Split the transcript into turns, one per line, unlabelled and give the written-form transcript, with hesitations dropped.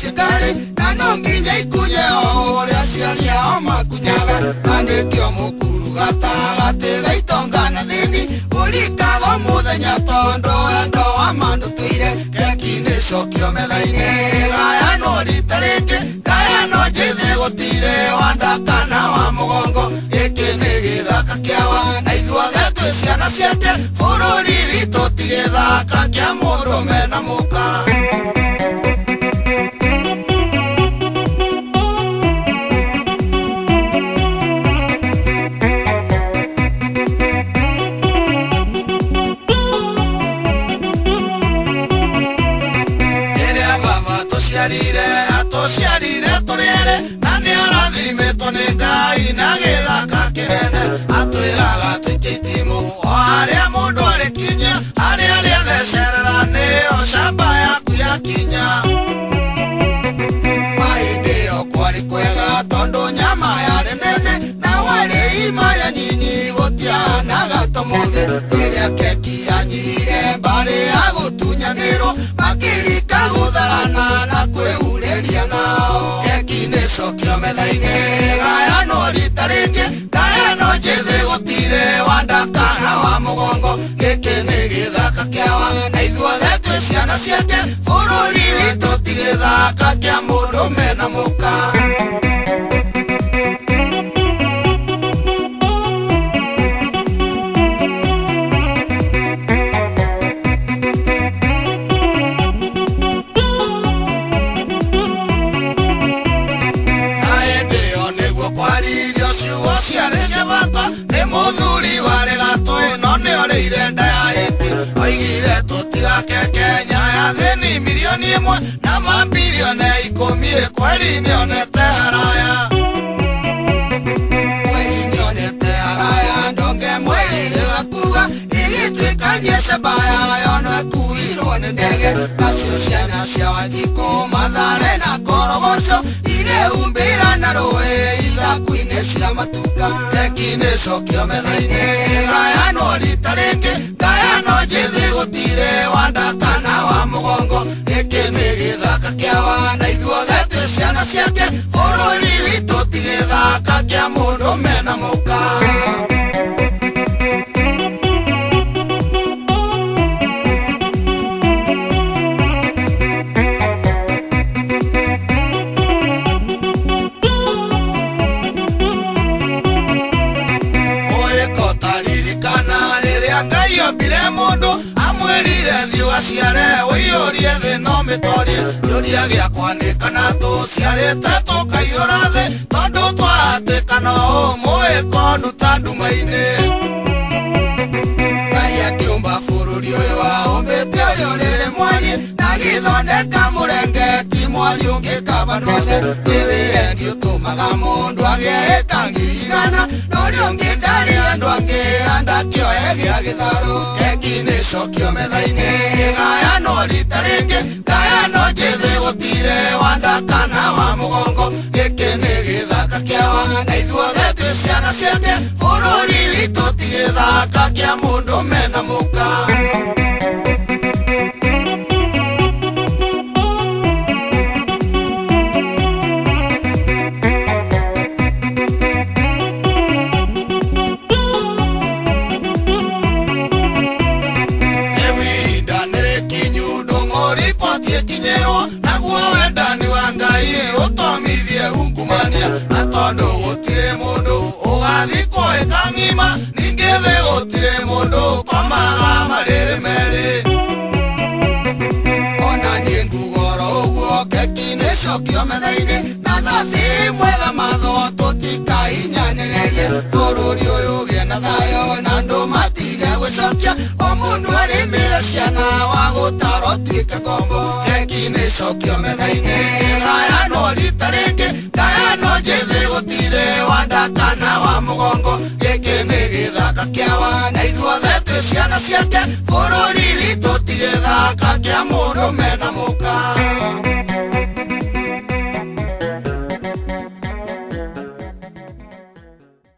sikali na no nginya ikunye ore aciari ao makunyaga andikio mukuru gatagatĩ ga itonga na thĩni ũrikaga mũthenya tondũ wendo wa mandu tuire keki nĩ cokio metha-inĩ gayano rita rĩngĩ gayano njĩthĩ gũtirĩ wanda kana wa mũgongo gĩkĩ nĩ gĩthaka kĩawa na ithuothe twĩ ciana ciake bũrũri witũ ti gĩthaka kĩa mũndũme na mũka. Atociarire tũrĩere na nĩ arathimĩtwo nĩ Ngai na gĩthaka kĩnene atwĩraga tũikie itimũ o harĩa mũndũ arĩ kinya harĩa rĩathecerera nĩyo camba yaku yakinya. Mahĩndĩ ĩyo kwarĩ kwega tondũ nyama yarĩ nene na warĩ imaya nini gũtianaga tũmũthĩ rĩrĩa keki yanyirire mbarĩ ya gũtunyanĩrwo makĩrika gũtharana na kwĩhurĩria nao keki nĩ cokio metha-inĩ gayano rita rĩngĩ gayano njĩthĩ gũtirĩ wanda kana wa mũgongo gĩkĩ nĩ gĩthaka kĩawa na ithuothe twĩ ciana ciake bũrũri witũ ti gĩthaka kĩa mũndũme na mũka. Mũthuri warĩ gatũ no nĩ orĩire nda ya hĩndĩ oigire tũtigakekenya ya thĩni mirioni ĩmwe na mambirioni 10 kweri nĩonete haraya. Kweri nĩonete haraya ndonge mwĩrĩ gakuga igĩtuĩkanie cambaya yo no ĩkuirwo nĩ ndege nacio ciana cia Wanjikũ Mathare na Korogoco irehumbĩra na rũĩ ithaku-inĩ cia matuka keki nĩ cokio metha-inĩ gayano rita rĩngĩ gayano njĩthĩ gũtirĩ wanda kana wa mũgongo gĩkĩ nĩ gĩthaka kĩawa na ithuothe twĩ ciana ciake bũrũri witũ ti gĩthaka kĩa mũndũme na mũka. Ngai ombire mũndũ amwĩrire thiĩ ũgaciare wĩiyũrie thĩ no mĩtorie kĩũria gĩakwa nĩ kana tũciarĩte tũkaiyũra thĩ tondũ twahatĩkana ũmũĩ konduta nduma-inĩ. Ngai akĩũmba bũrũri ũyũ aũmbĩte ũrĩa ũrĩrĩ mwarie na gĩthondeka mũrengeti mwari ũngĩ kabanothe nĩwĩendi ũtũmaga mũndũ agĩe ĩka ngiri igana na ũrĩa ũngĩ ndarĩ andũ angĩ andakĩoe gĩa gĩtharũ keki nĩ cokio metha-inĩ gayano rita rĩngĩ gayano njĩthĩ gũtirĩ wanda kana wa mũgongo gĩkĩ nĩ gĩthaka kĩawa na ithuothe twĩ ciana ciake bũrũri witũ ti gĩthaka kĩa mũndũme na mũka. Naguo wendani wa Ngai ũtomithie ungumania na tondũ gũtirĩ mũndũ ũgathikwo ĩka ng'ima ningĩ thĩ gũtirĩ mũndũ komaga marĩrĩ merĩ. Ona niĩ ngugoro ũguo keki nĩ cokio metha-inĩ na thabi mwega matho tũtikainyanĩrĩrie bũrũri ũyũ ũgĩe na thayũ na andũ matige gwĩcokia o mũndũ arĩmĩre ciana wa gũtarwo tuĩke ngombo keki nĩ cokio metha-inĩ gayano rita rĩngĩ gayano njĩthĩ gũtirĩ wanda kana wa mũgongo gĩkĩ nĩ gĩthaka kĩawa na ithuothe twĩ ciana ciake